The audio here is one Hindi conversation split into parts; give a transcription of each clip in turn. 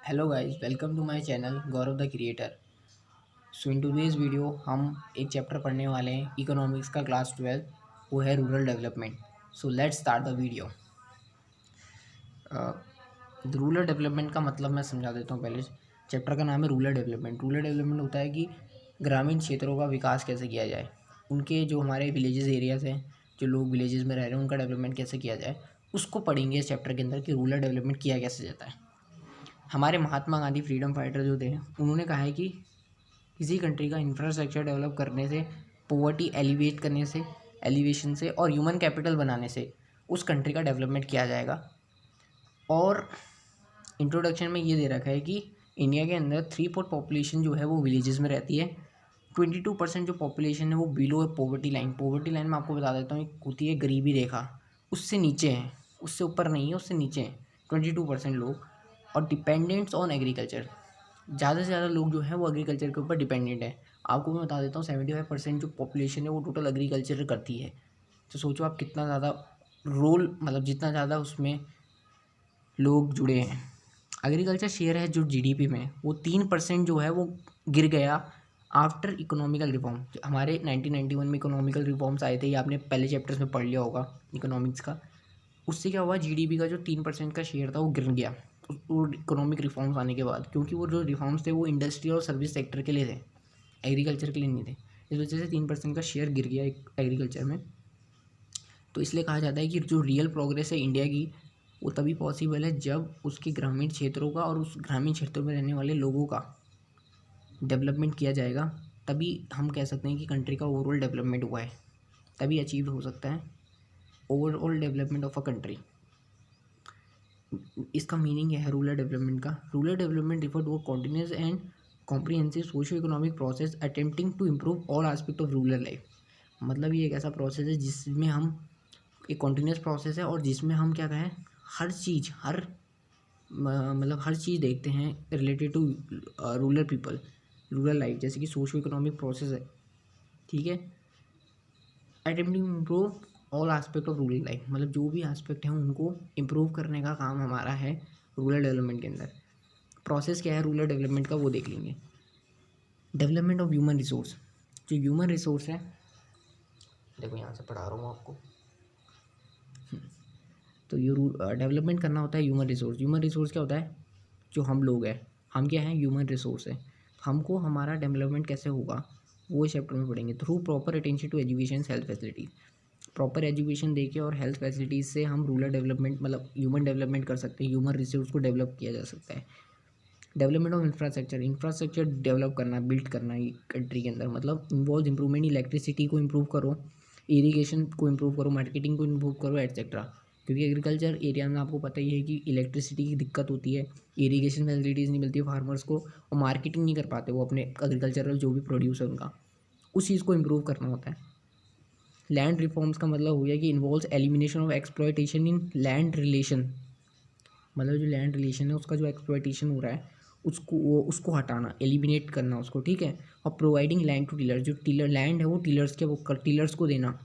Hello guys, welcome to my channel Gaurav the creator. So in today's video हम एक चैप्टर पढ़ने वाले हैं इकोनॉमिक्स का क्लास 12, वो है rural development. So let's start the video. Rural development का मतलब मैं समझा देता हूँ। पहले चैप्टर का नाम है रूरल डेवलपमेंट। रूरल डेवलपमेंट होता है कि ग्रामीण क्षेत्रों का विकास कैसे किया जाए, उनके जो हमारे विलेजेस एरियाज़ हैं, जो लोग विलेजेस में रह रहे हैं, उनका डेवलपमेंट कैसे किया जाए, उसको पढ़ेंगे इस चैप्टर के अंदर कि रूरल डेवलपमेंट किया कैसे जाता है। हमारे महात्मा गांधी फ्रीडम फाइटर जो थे, उन्होंने कहा है कि किसी कंट्री का इंफ्रास्ट्रक्चर डेवलप करने से, पोवर्टी एलिवेट करने से, एलिवेशन से और ह्यूमन कैपिटल बनाने से उस कंट्री का डेवलपमेंट किया जाएगा। और इंट्रोडक्शन में ये दे रखा है कि इंडिया के अंदर 3/4 पॉपुलेशन जो है वो विलेजेस में रहती है। 22% जो पॉपुलेशन है वो बिलो है पॉवर्टी लाइन। पॉवर्टी लाइन में आपको बता देता हूँ, एक होती है गरीबी रेखा, उससे नीचे है, उससे ऊपर नहीं है, उससे नीचे है 22% लोग। और डिपेंडेंट्स ऑन एग्रीकल्चर, ज़्यादा से ज़्यादा लोग जो हैं वो एग्रीकल्चर के ऊपर डिपेंडेंट है। आपको मैं बता देता हूँ 75% जो पॉपुलेशन है वो टोटल एग्रीकल्चर करती है। तो सोचो आप कितना ज़्यादा रोल, मतलब जितना ज़्यादा उसमें लोग जुड़े हैं। एग्रीकल्चर शेयर है जो जीडीपी में, वो 3% जो है वो गिर गया आफ्टर इकोनॉमिकल रिफॉर्म। हमारे 1991 में इकोनॉमिकल रिफॉर्म्स आए थे, ये आपने पहले चैप्टर्स में पढ़ लिया होगा इकोनॉमिक्स का। उससे क्या हुआ, जीडीपी का जो 3% का शेयर था वो गिर गया वो इकोनॉमिक रिफॉर्म्स आने के बाद, क्योंकि वो जो रिफॉर्म्स थे वो इंडस्ट्री और सर्विस सेक्टर के लिए थे, एग्रीकल्चर के लिए नहीं थे। इस वजह से 3% का शेयर गिर गया एग्रीकल्चर में। तो इसलिए कहा जाता है कि जो रियल प्रोग्रेस है इंडिया की, वो तभी पॉसिबल है जब उसके ग्रामीण क्षेत्रों का और उस ग्रामीण क्षेत्रों में रहने वाले लोगों का डेवलपमेंट किया जाएगा। तभी हम कह सकते हैं कि कंट्री का ओवरऑल डेवलपमेंट हुआ है, तभी अचीव हो सकता है overall development of a country. इसका मीनिंग है रूरल डेवलपमेंट का। Rural development refer to a continuous and comprehensive socio economic process attempting to improve all aspect of rural life. मतलब ये एक ऐसा प्रोसेस है जिसमें हम, एक कॉन्टिन्यूस प्रोसेस है और जिसमें हम क्या कहें, हर चीज़, मतलब हर चीज़ देखते हैं related to rural people, rural life, जैसे कि सोशो इकोनॉमिक प्रोसेस है, ठीक है। Attempting improve all aspect of rural life, मतलब जो भी एस्पेक्ट हैं उनको इम्प्रूव करने का काम हमारा है रूरल डेवलपमेंट के अंदर। प्रोसेस क्या है रूरल डेवलपमेंट का वो देख लेंगे। डेवलपमेंट ऑफ ह्यूमन रिसोर्स, जो ह्यूमन रिसोर्स है, देखो यहाँ से पढ़ा रहा हूँ आपको। तो ये डेवलपमेंट करना होता है ह्यूमन रिसोर्स। ह्यूमन रिसोर्स क्या होता है, जो हम लोग हैं, हम क्या हैं, ह्यूमन रिसोर्स है। हमको हमारा डेवलपमेंट कैसे होगा वो इस चैप्टर में पढ़ेंगे। Through proper attention to education health facilities, proper education देके और हेल्थ फैसिलिटीज़ से हम रूरल डेवलपमेंट, मतलब ह्यूमन डेवलपमेंट कर सकते हैं, ह्यूमन रिसोर्स को डेवलप किया जा सकता है। Development of infrastructure, infrastructure develop करना, बिल्ड करना ये कंट्री के अंदर, मतलब इन्वॉल्व इंप्रूवमेंट, इलेक्ट्रिसिटी को इम्प्रूव करो, इरीगेशन को इम्प्रूव करो, मार्केटिंग को इम्प्रूव करो, एटसेट्रा। क्योंकि एग्रीकल्चर एरिया में आपको पता ही है कि इलेक्ट्रिसिटी की दिक्कत होती है, इरीगेशन फैसिलिटीज़ नहीं मिलती है फार्मर्स को, और मार्केटिंग नहीं कर पाते वो अपने एग्रीकल्चरल जो भी प्रोड्यूस है उनका, उस चीज़ को इम्प्रूव करना होता है। लैंड रिफॉर्म्स का मतलब हो गया कि involves elimination of exploitation in land relation, मतलब जो लैंड रिलेशन है उसका जो एक्सप्लॉयटेशन हो रहा है उसको हटाना, एलिमिनेट करना उसको, ठीक है। और प्रोवाइडिंग लैंड टू टीलर, जो टीलर लैंड है वो टीलर्स के, वो टीलर्स को देना।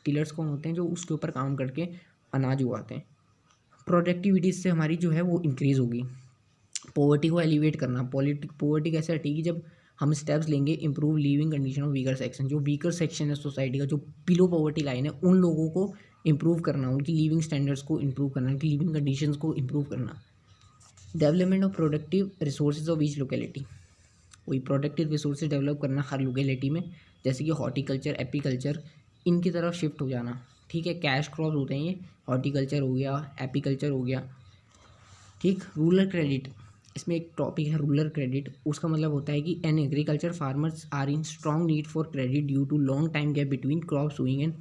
टीलर्स कौन होते हैं, जो उसके ऊपर काम करके अनाज उगाते हैं। प्रोडक्टिविटी से हमारी जो है वो इंक्रीज़ होगी। पॉवर्टी को एलिवेट करना, पॉवर्टी कैसे हटेगी, जब हम स्टेप्स लेंगे improve living condition of weaker section, जो वीकर सेक्शन है सोसाइटी का, जो बिलो पॉवर्टी लाइन है, उन लोगों को इम्प्रूव करना, उनकी लिविंग स्टैंडर्ड्स को इम्प्रूव करना, उनकी लिविंग कंडीशंस को इम्प्रूव करना। Development of productive resources of each locality, वही प्रोडक्टिव रिसोर्सेज डेवलप करना हर लोकेलिटी में, जैसे कि हॉर्टिकल्चर, एपीकल्चर, इनकी तरफ शिफ्ट हो जाना, ठीक है। कैश क्रॉप होते हैं ये, हॉर्टिकल्चर हो गया, एपीकल्चर हो गया, ठीक। रूरल क्रेडिट, इसमें एक टॉपिक है रूरल क्रेडिट, उसका मतलब होता है कि an agriculture farmers are in strong need for credit due to long time gap between crop sowing and,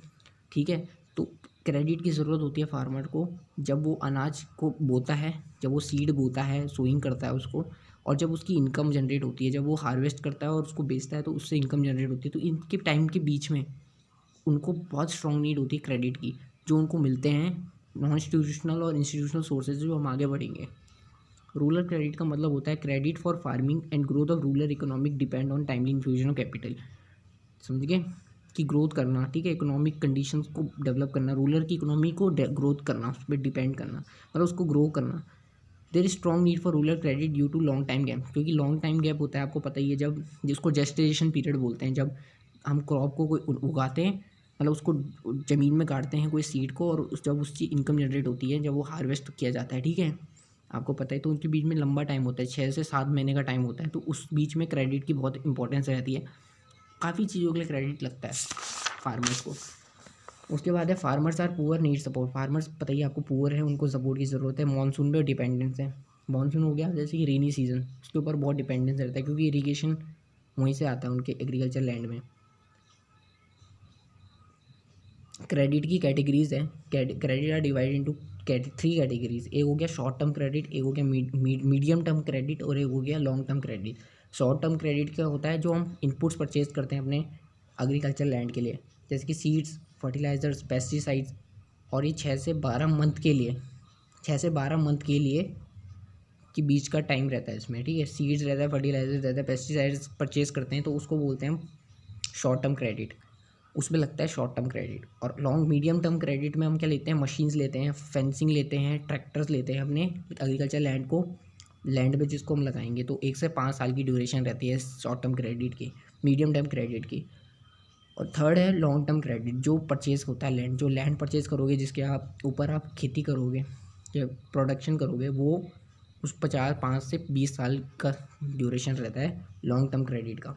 ठीक है। तो क्रेडिट की ज़रूरत होती है फार्मर को जब वो अनाज को बोता है, जब वो सीड बोता है, सोइंग करता है उसको, और जब उसकी इनकम जनरेट होती है, जब वो हार्वेस्ट करता है और उसको बेचता है तो उससे इनकम जनरेट होती है। तो इनके टाइम के बीच में उनको बहुत स्ट्रॉन्ग नीड होती है क्रेडिट की, जो उनको मिलते हैं नॉन इंस्टीट्यूशनल और इंस्टीट्यूशनल सोर्सेज, जो हम आगे बढ़ेंगे। रूरल क्रेडिट का मतलब होता है credit for farming and growth of rural economic depend on timely infusion of capital, समझ गए, कि ग्रोथ करना, ठीक है, इकोनॉमिक कंडीशंस को डेवलप करना, रूरल की इकोनॉमी को ग्रोथ करना, उस पर डिपेंड करना, मतलब उसको ग्रो करना। There is strong need for rural credit due to long time gap, क्योंकि लॉन्ग टाइम गैप होता है, आपको पता ही है, जब जिसको जेस्टेशन पीरियड बोलते हैं, जब हम क्रॉप को कोई उगाते हैं, मतलब उसको ज़मीन में काटते हैं कोई सीड को, और जब उसकी इनकम जनरेट होती है, जब वो हार्वेस्ट किया जाता है, ठीक है, आपको पता है, तो उनके बीच में लंबा टाइम होता है, 6 से 7 महीने का टाइम होता है, तो उस बीच में क्रेडिट की बहुत इंपॉर्टेंस रहती है, काफ़ी चीज़ों के लिए क्रेडिट लगता है फार्मर्स को। उसके बाद है farmers are poor need support, farmers पता ही आपको पुअर है, उनको सपोर्ट की ज़रूरत है, मानसून पे डिपेंडेंस है, मानसून हो गया जैसे कि रेनी सीजन, उसके ऊपर बहुत डिपेंडेंस रहता है, क्योंकि इरीगेशन वहीं से आता है उनके एग्रीकल्चर लैंड में। क्रेडिट की कैटेगरीज है, credit are divide into 3 categories, एक हो गया शॉर्ट टर्म क्रेडिट, एक हो गया मीडियम टर्म क्रेडिट, और एक हो गया long term credit. Short term credit क्या होता है, जो हम इनपुट्स परचेज करते हैं अपने एग्रीकल्चर लैंड के लिए, जैसे कि सीड्स, फर्टिलाइजर्स, पेस्टिसाइड्स, और ये 6 से 12 मंथ के लिए, 6 से 12 मंथ के लिए कि बीच का टाइम रहता है इसमें, ठीक है, सीड्स रहता है, फर्टिलाइजर्स रहता है, पेस्टिसाइड्स परचेज करते हैं, तो उसको बोलते हैं हम शॉर्ट टर्म क्रेडिट, उसमें लगता है शॉर्ट टर्म क्रेडिट। और लॉन्ग मीडियम टर्म क्रेडिट में हम क्या लेते हैं, मशीन्स लेते हैं, फेंसिंग लेते हैं, ट्रैक्टर्स लेते हैं अपने एग्रीकल्चर लैंड पे जिसको हम लगाएंगे, तो 1 से 5 साल की ड्यूरेशन रहती है शॉर्ट टर्म क्रेडिट की, मीडियम टर्म क्रेडिट की। और थर्ड है लॉन्ग टर्म क्रेडिट, जो परचेज़ होता है लैंड, जो लैंड परचेज़ करोगे, जिसके आप ऊपर आप खेती करोगे या प्रोडक्शन करोगे, वो उस 5 से 20 साल का ड्यूरेशन रहता है लॉन्ग टर्म क्रेडिट का,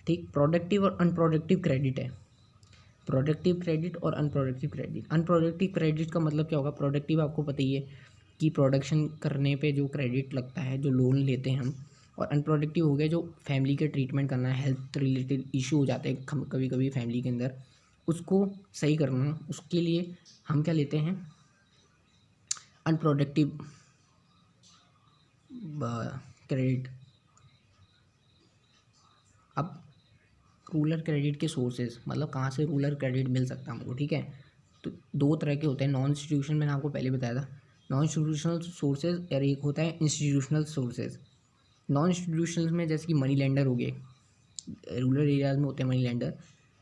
ठीक। प्रोडक्टिव और अनप्रोडक्टिव क्रेडिट है, प्रोडक्टिव क्रेडिट और अनप्रोडक्टिव क्रेडिट। अनप्रोडक्टिव क्रेडिट का मतलब क्या होगा, प्रोडक्टिव आपको पता ही है कि प्रोडक्शन करने पे जो क्रेडिट लगता है, जो लोन लेते हैं हम, और अनप्रोडक्टिव हो गया जो फैमिली के ट्रीटमेंट करना है, हेल्थ रिलेटेड इशू हो जाते हैं कभी कभी फैमिली के अंदर, उसको सही करना, उसके लिए हम क्या लेते हैं, अनप्रोडक्टिव क्रेडिट। अब रूरल क्रेडिट के सोर्सेज, मतलब कहाँ से रूरल क्रेडिट मिल सकता है हमको, ठीक है, तो 2 तरह के होते हैं, नॉन इंस्टीट्यूशनल, मैंने आपको पहले बताया था, नॉन इंस्टीट्यूशनल सोर्सेज, और एक होता है इंस्टीट्यूशनल सोर्सेज। नॉन इंस्टीट्यूशनल में जैसे कि मनी लेंडर हो गए, रूरल एरियाज में होते हैं मनी लेंडर,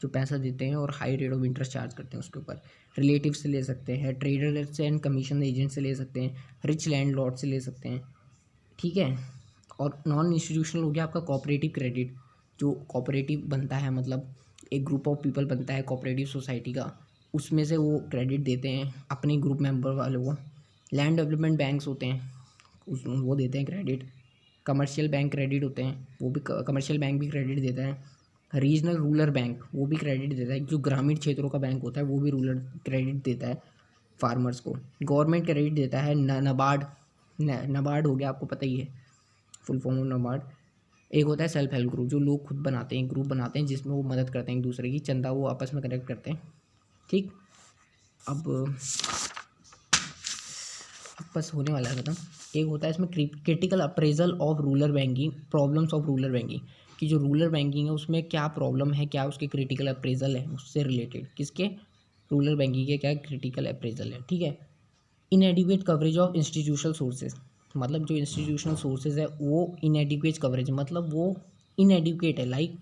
जो पैसा देते हैं और high rate of interest charge करते हैं उसके ऊपर। रिलेटिव से ले सकते हैं, ट्रेडर से एंड कमीशन एजेंट से ले सकते हैं, रिच लैंड लॉर्ड से ले सकते हैं, ठीक है। और नॉन इंस्टीट्यूशनल हो गया आपका कोऑपरेटिव क्रेडिट, जो कोऑपरेटिव बनता है, मतलब एक ग्रुप ऑफ पीपल बनता है कोऑपरेटिव सोसाइटी का, उसमें से वो क्रेडिट देते हैं अपने ग्रुप मेंबर वालों को। लैंड डेवलपमेंट बैंक्स होते हैं, उस वो देते हैं क्रेडिट। कमर्शियल बैंक क्रेडिट होते हैं, वो भी कमर्शियल बैंक भी क्रेडिट देता है। रीजनल रूरल बैंक वो भी क्रेडिट देता है, जो ग्रामीण क्षेत्रों का बैंक होता है वो भी रूरल क्रेडिट देता है फार्मर्स को। गवर्नमेंट क्रेडिट देता है नबार्ड, नबार्ड हो गया, आपको पता ही है फुल फॉर्म ऑफ नबार्ड। एक होता है सेल्फ हेल्प ग्रुप, जो लोग खुद बनाते हैं, ग्रुप बनाते हैं जिसमें वो मदद करते हैं एक दूसरे की, चंदा वो आपस में कलेक्ट करते हैं, ठीक। अब बस होने वाला है ख़त्म। एक होता है इसमें critical appraisal of rural banking, problems of rural banking, कि जो रूरल बैंकिंग है उसमें क्या प्रॉब्लम है, क्या उसके क्रिटिकल अप्रेजल है, उससे रिलेटेड, किसके, रूरल बैंकिंग के क्या क्रिटिकल अप्रेजल है, ठीक है। इनएडिक्वेट कवरेज ऑफ इंस्टीट्यूशनल सोर्सेज, मतलब जो इंस्टीट्यूशनल सोर्सेज है वो इनएडिक्वेट कवरेज, मतलब वो इनएडिक्वेट है, लाइक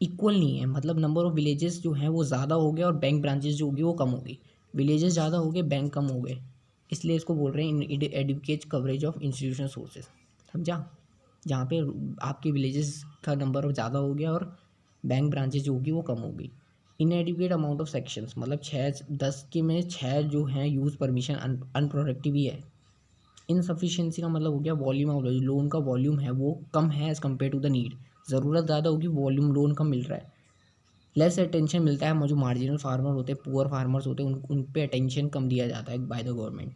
इक्वल नहीं है, मतलब नंबर ऑफ विलेजेस जो हैं वो ज़्यादा हो गए और बैंक ब्रांचेस जो होगी वो कम होगी, विलेजेस ज़्यादा हो गए, बैंक कम हो गए, इसलिए इसको बोल रहे हैं adequate coverage of institutional sources, समझा। जहाँ पे आपके विलेजेस का नंबर ज़्यादा हो गया और बैंक ब्रांचेज जो होगी वो कम होगी। इनएडिक्वेट अमाउंट ऑफ सेक्शंस, मतलब 6 10 के में 6 जो हैं यूज़ परमिशन अनप्रोडक्टिव ही है। इनसफिशिएंसी का मतलब हो गया वॉल्यूम ऑफ लोन का वॉल्यूम है वो कम है as compare to the need, ज़रूरत ज़्यादा होगी, वॉल्यूम लोन कम मिल रहा है। लेस अटेंशन मिलता है, जो मार्जिनल फार्मर होते हैं, पुअर फार्मर्स होते हैं, उन पे अटेंशन कम दिया जाता है by the government.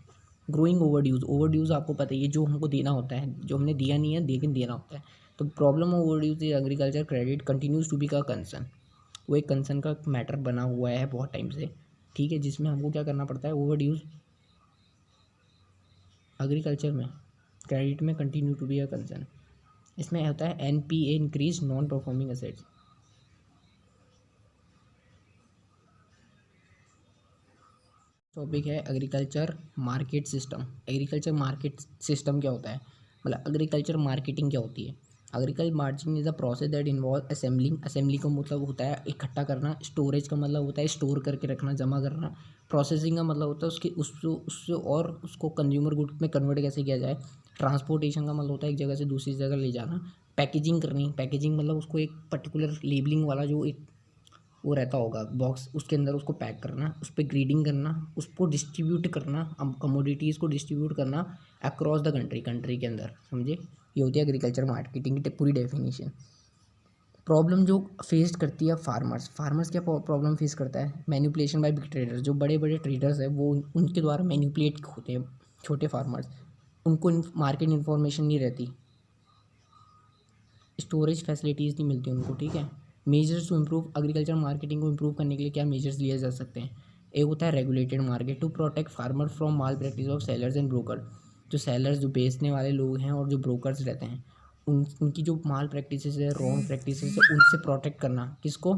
Growing overdues, overdues आपको पता ही है, जो हमको देना होता है, जो हमने दिया नहीं है लेकिन देना होता है, तो problem of overdues is agriculture credit continues to be का कंसर्न, वो एक कंसर्न का मैटर बना हुआ है बहुत टाइम से, ठीक है, जिसमें हमको क्या करना पड़ता है, ओवरड्यूज एग्रीकल्चर में क्रेडिट में continue to be a concern. इसमें होता है NPA increase non performing assets. Topic है agriculture market system. Agriculture market system क्या होता है, मतलब एग्रीकल्चर मार्केटिंग क्या होती है। Agriculture margin is a process that involve assembling, assembly का मतलब होता है इकट्ठा करना, स्टोरेज का मतलब होता है स्टोर करके रखना, जमा करना, प्रोसेसिंग का मतलब होता है उसकी उससे और उसको कंज्यूमर गुड में कन्वर्ट कैसे किया जाए, ट्रांसपोर्टेशन का मतलब होता है एक जगह से दूसरी जगह ले जाना, पैकेजिंग करनी, पैकेजिंग मतलब उसको एक पर्टिकुलर लेबलिंग वाला जो एक वो रहता होगा बॉक्स, उसके अंदर उसको पैक करना, उस पर ग्रेडिंग करना, उसको डिस्ट्रीब्यूट करना, कमोडिटीज़ को डिस्ट्रीब्यूट करना अक्रॉस द कंट्री, कंट्री के अंदर, समझे। ये होती है एग्रीकल्चर मार्केटिंग की पूरी डेफिनेशन। प्रॉब्लम जो फेस करती है फार्मर्स, फार्मर्स क्या प्रॉब्लम फेस करता है, मैनिपुलेशन बाय बिग ट्रेडर्स, जो बड़े बड़े ट्रेडर्स हैं वो उनके द्वारा मैनिपुलेट होते हैं छोटे फार्मर्स, उनको मार्केट इन्फॉर्मेशन नहीं रहती, स्टोरेज फैसिलिटीज़ नहीं मिलती उनको, ठीक है। Measures to improve agriculture marketing को इम्प्रूव करने के लिए क्या मेजर्स लिए जा सकते हैं, एक होता है regulated market to protect farmer from malpractice of sellers and broker, जो सेलर्स जो बेचने वाले लोग हैं और जो ब्रोकर्स रहते हैं उनकी जो माल प्रैक्टिस है, रॉन्ग प्रैक्टिस है, उनसे प्रोटेक्ट करना, किसको,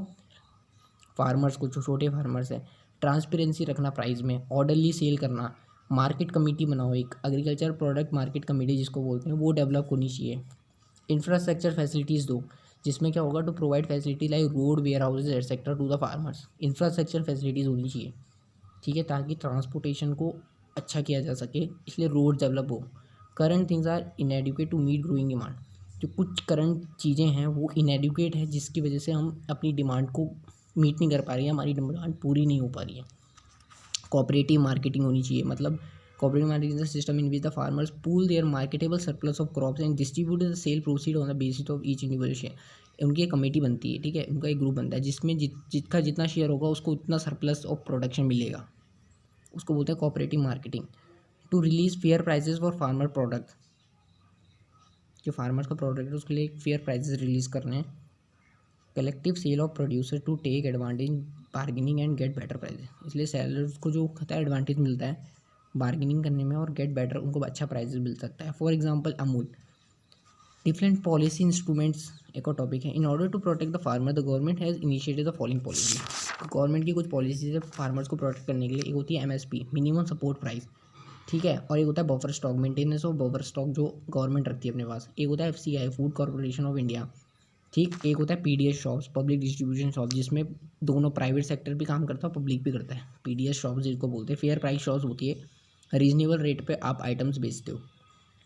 फार्मर्स को, जो छोटे फार्मर्स हैं। ट्रांसपेरेंसी रखना प्राइस में, ऑर्डरली सेल करना, मार्केट कमेटी बनाओ, एक एग्रीकल्चर प्रोडक्ट मार्केट कमेटी जिसको बोलते हैं वो डेवलप होनी चाहिए। इंफ्रास्ट्रक्चर फैसिलिटीज़ दो, जिसमें क्या होगा, to provide facility like road, warehouses etcetera to the farmers, infrastructure facilities होनी चाहिए, ठीक है, ताकि ट्रांसपोर्टेशन को अच्छा किया जा सके, इसलिए रोड डेवलप हो। Current things are inadequate to meet growing demand, जो कुछ करंट चीज़ें हैं वो इनएडिक्वेट है जिसकी वजह से हम अपनी डिमांड को मीट नहीं कर पा रही है, हमारी डिमांड पूरी नहीं हो पा रही है। कोऑपरेटिव मार्केटिंग होनी चाहिए, मतलब cooperative marketing is a system in which the farmers pool their marketable surplus of crops and distribute the sale proceed on the basis of each individual share। उनकी एक कमेटी बनती है, ठीक है, उनका एक ग्रुप बनता है जिसमें जिसका जितना शेयर होगा उसको उतना सरप्लस ऑफ प्रोडक्शन मिलेगा, उसको बोलते हैं cooperative marketing. To release fair prices for farmer product, जो फार्मर्स का प्रोडक्ट है उसके लिए फेयर प्राइसेस रिलीज करने हैं। Collective sale of producer to take advantage bargaining and get better price, इसलिए सेलर्स को जो होता है एडवांटेज मिलता है बार्गेनिंग करने में और गेट बेटर, उनको अच्छा प्राइस मिल सकता है। For example Amul. Different policy instruments एक और टॉपिक है। In order to protect the farmer the government has initiated the following policy, government की कुछ पॉलिसीज है फार्मर्स को प्रोटेक्ट करने के लिए। एक होती है एमएसपी, मिनिमम सपोर्ट प्राइस, ठीक है, और एक होता है buffer stock, maintenance of buffer stock जो गवर्नमेंट रखती है अपने पास। एक होता है FCI, food corporation of India, ठीक। एक होता है PDS shops, public distribution shop, जिसमें दोनों प्राइवेट सेक्टर भी काम करता है पब्लिक भी करता है। पीडीएस शॉप्स जिसको बोलते हैं, फेयर प्राइस शॉप्स होती है, रीजनेबल रेट पे आप आइटम्स बेचते हो।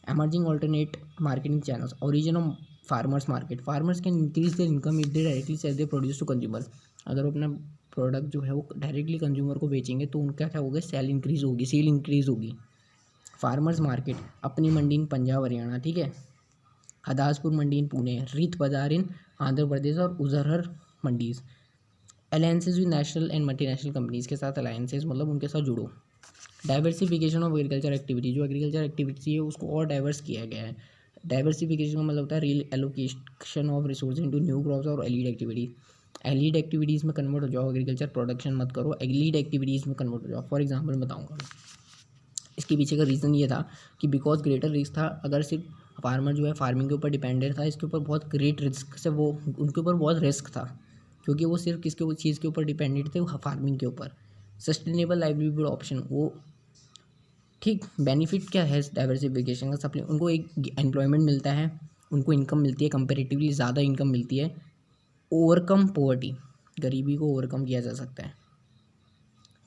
Emerging alternate marketing channels, origin of farmers market, farmers can increase their income if they directly sell their produce to consumer, अगर वो अपना प्रोडक्ट जो है वो डायरेक्टली कंज्यूमर को बेचेंगे तो उनका क्या होगा, सेल इंक्रीज होगी। फार्मर्स मार्केट, अपनी मंडी इन पंजाब हरियाणा, ठीक है, हदासपुर मंडी इन पुणे, रीत बाजार इन आंध्र प्रदेश और उजहर mandis. Alliances with national and multinational companies के साथ अलायंसेज, मतलब उनके साथ जुड़ो। डाइवर्सिफिकेशन ऑफ एग्रीकल्चर एक्टिविटी, जो एग्रीकल्चर एक्टिविटी है उसको और डाइवर्स किया गया है। डाइवर्सिफिकेशन का मतलब होता है reel allocation of resource into new crops और एलीड एक्टिविटीज। एलीड एक्टिविटीज़ में कन्वर्ट हो जाओ, एग्रीकल्चर प्रोडक्शन मत करो, एलीड एक्टिविटीज़ में कन्वर्ट हो जाओ। फॉर एग्जांपल बताऊंगा, इसके पीछे का रीज़न ये था कि बिकॉज ग्रेटर रिस्क था, अगर सिर्फ फार्मर जो है फार्मिंग के ऊपर डिपेंडेंट था, इसके ऊपर बहुत ग्रेट रिस्क से वो उनके ऊपर बहुत रिस्क था, क्योंकि वो सिर्फ किसके चीज़ के ऊपर डिपेंडेंट थे, वो फार्मिंग के ऊपर। सस्टेनेबल लाइवलीहुड ऑप्शन, वो ठीक। बेनिफिट क्या है डाइवर्सिफिकेशन का, सप्लाई, उनको एक एम्प्लॉयमेंट मिलता है, उनको इनकम मिलती है, कंपेरेटिवली ज़्यादा इनकम मिलती है। ओवरकम पॉवर्टी, गरीबी को ओवरकम किया जा सकता है।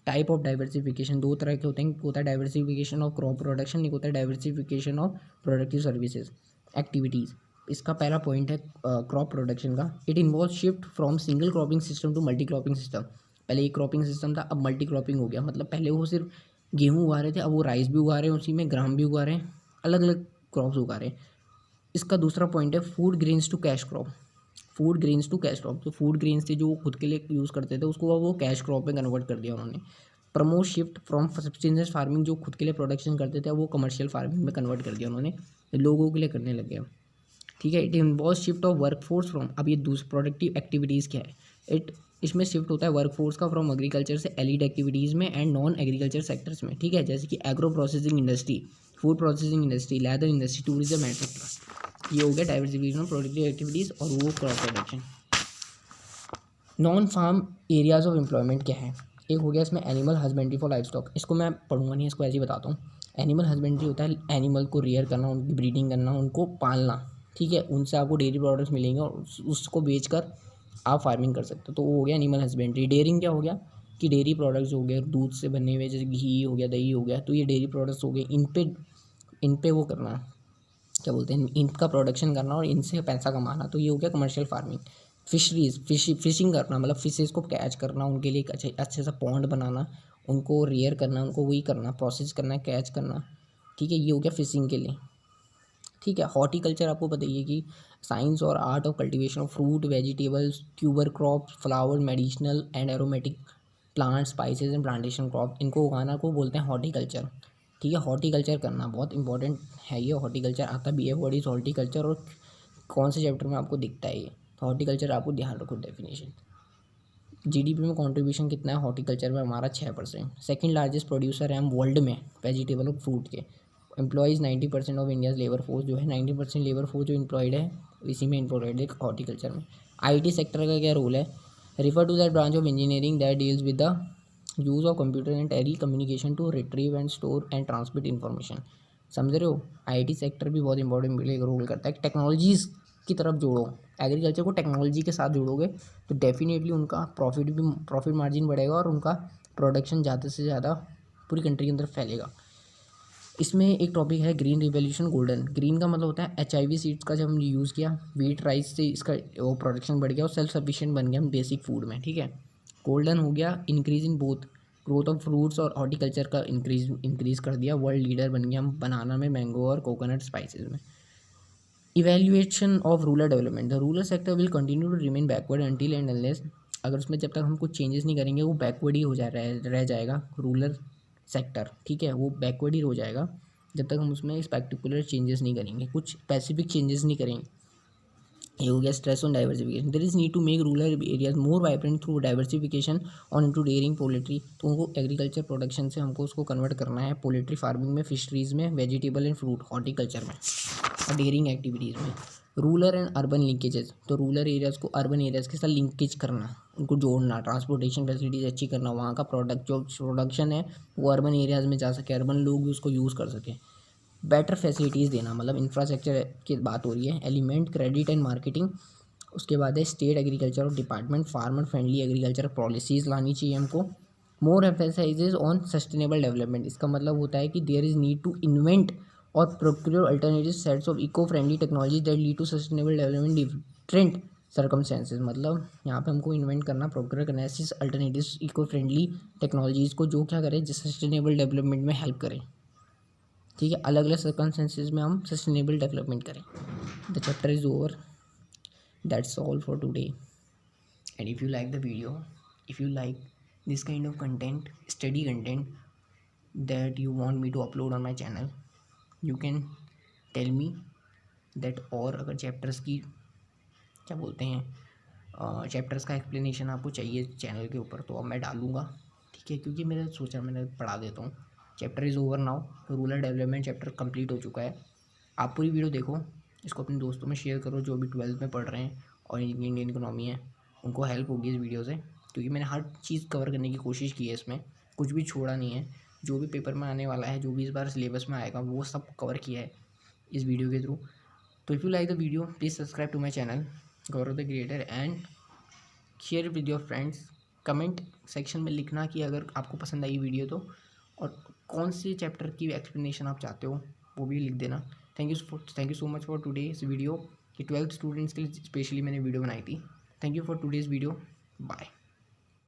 टाइप ऑफ डाइवर्सिफिकेशन, दो तरह के होते हैं, एक होता है डाइवर्सिफिकेशन ऑफ क्रॉप प्रोडक्शन, एक होता है diversification of productive services activities. इसका पहला पॉइंट है क्रॉप प्रोडक्शन का। It involve shift from single cropping system to multi cropping system. पहले एक क्रॉपिंग सिस्टम था, अब मल्टी क्रॉपिंग हो गया, मतलब पहले वो सिर्फ गेहूँ उगा रहे थे, अब वो राइस भी उगा रहे हैं, उसी में ग्राम भी उगा रहे हैं, अलग अलग क्रॉप्स उगा रहे हैं। इसका दूसरा पॉइंट है food grains to cash crop. Food grains to cash crop, तो फूड ग्रेन्स थे जो वो खुद के लिए यूज़ करते थे, उसको वो कैश क्रॉप में कन्वर्ट कर दिया उन्होंने। Promote shift from substance farming, जो खुद के लिए प्रोडक्शन करते थे वो कमर्शियल फार्मिंग में कन्वर्ट कर दिया उन्होंने, लोगों के लिए करने लग गया, ठीक है। It involve shift of work force from, अब ये दूसरी प्रोडक्टिव एक्टिविटीज़ क्या है, इसमें शिफ्ट होता है वर्क फोर्स का फ्रॉम एग्रीकल्चर से एलिड एक्टिविटीज़ में एंड नॉन एग्रीकल्चर सेक्टर्स में, ठीक है, जैसे कि agro processing industry, food processing industry, leather industry, tourism etcetera. ये हो गया डाइवर्सिफिकेशन ऑफ प्रोडक्टिव एक्टिविटीज़ और वो crop production. Non farm areas of employment क्या है, एक हो गया इसमें animal husbandry for livestock, इसको मैं पढ़ूंगा नहीं, इसको ऐसे ही बताता हूँ। एनिमल हस्बेंड्री होता है एनिमल को रियर करना, उनकी ब्रीडिंग करना, उनको पालना, ठीक है, उनसे आपको डेयरी प्रोडक्ट्स मिलेंगे और उसको बेचकर आप फार्मिंग कर सकते हो। तो वो हो गया एनिमल हस्बेंड्री। डेयरिंग क्या हो गया कि डेयरी प्रोडक्ट्स हो गए, दूध से बने हुए जैसे घी हो गया, दही हो गया, तो ये डेयरी प्रोडक्ट्स हो गए, इन पे वो करना, क्या बोलते हैं, इनका प्रोडक्शन करना और इनसे पैसा कमाना, तो ये हो गया कमर्शियल फार्मिंग। फिशरीज, फिशिंग करना, मतलब फिशेज़ को कैच करना, उनके लिए एक अच्छे सा पॉन्ड बनाना, उनको रेयर करना, उनको वही करना, प्रोसेस करना, कैच करना, ठीक है, ये हो गया फिशिंग के लिए। ठीक है, हॉर्टिकल्चर आपको बताइए कि साइंस और art of cultivation of fruit, vegetables, tuber crops, flower, medicinal and aromatic plant, spices and plantation crop, इनको उगाना को बोलते हैं हॉर्टिकल्चर। ठीक है, हॉर्टिकल्चर करना बहुत इंपॉर्टेंट है, ये हॉर्टिकल्चर आता भी है, व्हाट इज हॉर्टिकल्चर और कौन से चैप्टर में आपको दिखता है ये, तो हॉर्टिकल्चर आपको ध्यान रखो डेफिनेशन। जीडीपी में कंट्रीब्यूशन कितना है हॉर्टिकल्चर में हमारा 6%। सेकंड लार्जेस्ट प्रोड्यूसर है हम वर्ल्ड में वेजिटेबल और फ्रूट के। Employees 90% of India's labour force जो है, 90% लेबर फोर्स जो एम्प्लॉयड है इसी में एम्प्लॉयड है हॉर्टिकल्चर में। आईटी सेक्टर का क्या रोल है, refer to that branch of engineering that deals with the use of computer and telecommunication to retrieve and store and transmit information. समझ रहे हो, आईटी सेक्टर भी बहुत इंपॉर्टेंट रोल करता है। टेक्नोलॉजीज़ की तरफ जोड़ो, एग्रीकल्चर को टेक्नोलॉजी के साथ जोड़ोगे तो डेफिनेटली उनका प्रॉफिट मार्जिन बढ़ेगा और उनका प्रोडक्शन ज़्यादा से ज़्यादा पूरी कंट्री के अंदर फैलेगा। इसमें एक टॉपिक है ग्रीन रिवोल्यूशन गोल्डन। ग्रीन का मतलब होता है HIV सीड्स का जब हमने यूज़ किया, वीट राइस से इसका वो प्रोडक्शन बढ़ गया और सेल्फ सफिशिएंट बन गया हम बेसिक फूड में। ठीक है, गोल्डन हो गया increase in both growth of fruits और हॉर्टिकल्चर का इंक्रीज कर दिया, वर्ल्ड लीडर बन गया हम बनाना में, मैंगो और कोकोनट स्पाइसेस में। Evaluation of rural development, the rural sector will continue to remain backward until and unless, अगर उसमें जब तक हम कुछ चेंजेस नहीं करेंगे वो बैकवर्ड ही हो रह जाएगा रूरल सेक्टर। ठीक है, वो बैकवर्ड ही हो जाएगा जब तक हम उसमें स्पेक्टिकुलर चेंजेस नहीं करेंगे, कुछ स्पेसिफिक चेंजेस नहीं करेंगे। ये हो गया stress on diversification, there is need to make rural areas more vibrant through diversification on into dairying poultry, तो उनको एग्रीकल्चर प्रोडक्शन से हमको उसको कन्वर्ट करना है पोल्ट्री फार्मिंग में, फिशरीज में, वेजिटेबल एंड फ्रूट हॉर्टिकल्चर में और डेयरिंग एक्टिविटीज़ में। रूरल एंड अर्बन लिंकेजेस, तो रूरल एरियाज़ को अर्बन एरियाज़ के साथ लिंकेज करना, उनको जोड़ना, ट्रांसपोर्टेशन फैसिलिटीज़ अच्छी करना, वहाँ का प्रोडक्ट जो प्रोडक्शन है वो अर्बन एरियाज़ में जा सके, अर्बन लोग भी उसको यूज़ कर सकें। बेटर फैसिलिटीज़ देना, मतलब इंफ्रास्ट्रक्चर की बात हो रही है, एलिमेंट क्रेडिट एंड मार्केटिंग। उसके बाद है state agriculture department farmer friendly agriculture policies लानी चाहिए हमको। More emphasises on sustainable development, इसका मतलब होता है कि there is need to invent और procure alternative sets of eco friendly technology that lead to sustainable development different circumstances, मतलब यहाँ पे हमको इन्वेंट करना, प्रोक्योर करना ऐसी अल्टरनेटिव इको फ्रेंडली टेक्नोलॉजीज़ को जो क्या करें, जो सस्टेनेबल डेवलपमेंट में हेल्प करें। ठीक है, अलग अलग सर्कमस्टेंसेज में हम सस्टेनेबल डेवलपमेंट करें। The chapter is over, that's all for today, and if you like the video, if you like this kind of content, study content that you want me to upload on my channel, you can tell me that। और अगर चैप्टर्स की क्या बोलते हैं चैप्टर्स का एक्सप्लेनेशन आपको चाहिए चैनल के ऊपर तो अब मैं डालूँगा। ठीक है, क्योंकि मैंने पढ़ा देता हूँ। Chapter is over now, rural development chapter complete हो चुका है। आप पूरी वीडियो देखो, इसको अपने दोस्तों में शेयर करो जो भी 12th में पढ़ रहे हैं और इंडियन इकोनॉमी है, उनको हेल्प होगी इस वीडियो से, क्योंकि मैंने हर चीज़ कवर करने की कोशिश की है, इसमें कुछ भी छोड़ा नहीं है। जो भी पेपर में आने वाला है, जो भी इस बार सिलेबस में आएगा, वो सब कवर किया है इस वीडियो के थ्रू। तो if you like the video please subscribe to my channel Gaurav the creator and share with your friends. Comment section में लिखना कि अगर आपको पसंद आई वीडियो तो, और कौन से चैप्टर की एक्सप्लेनेशन आप चाहते हो वो भी लिख देना। Thank you so much for today's video, कि 12th स्टूडेंट्स के लिए स्पेशली मैंने वीडियो बनाई थी। Thank you for today's video, bye.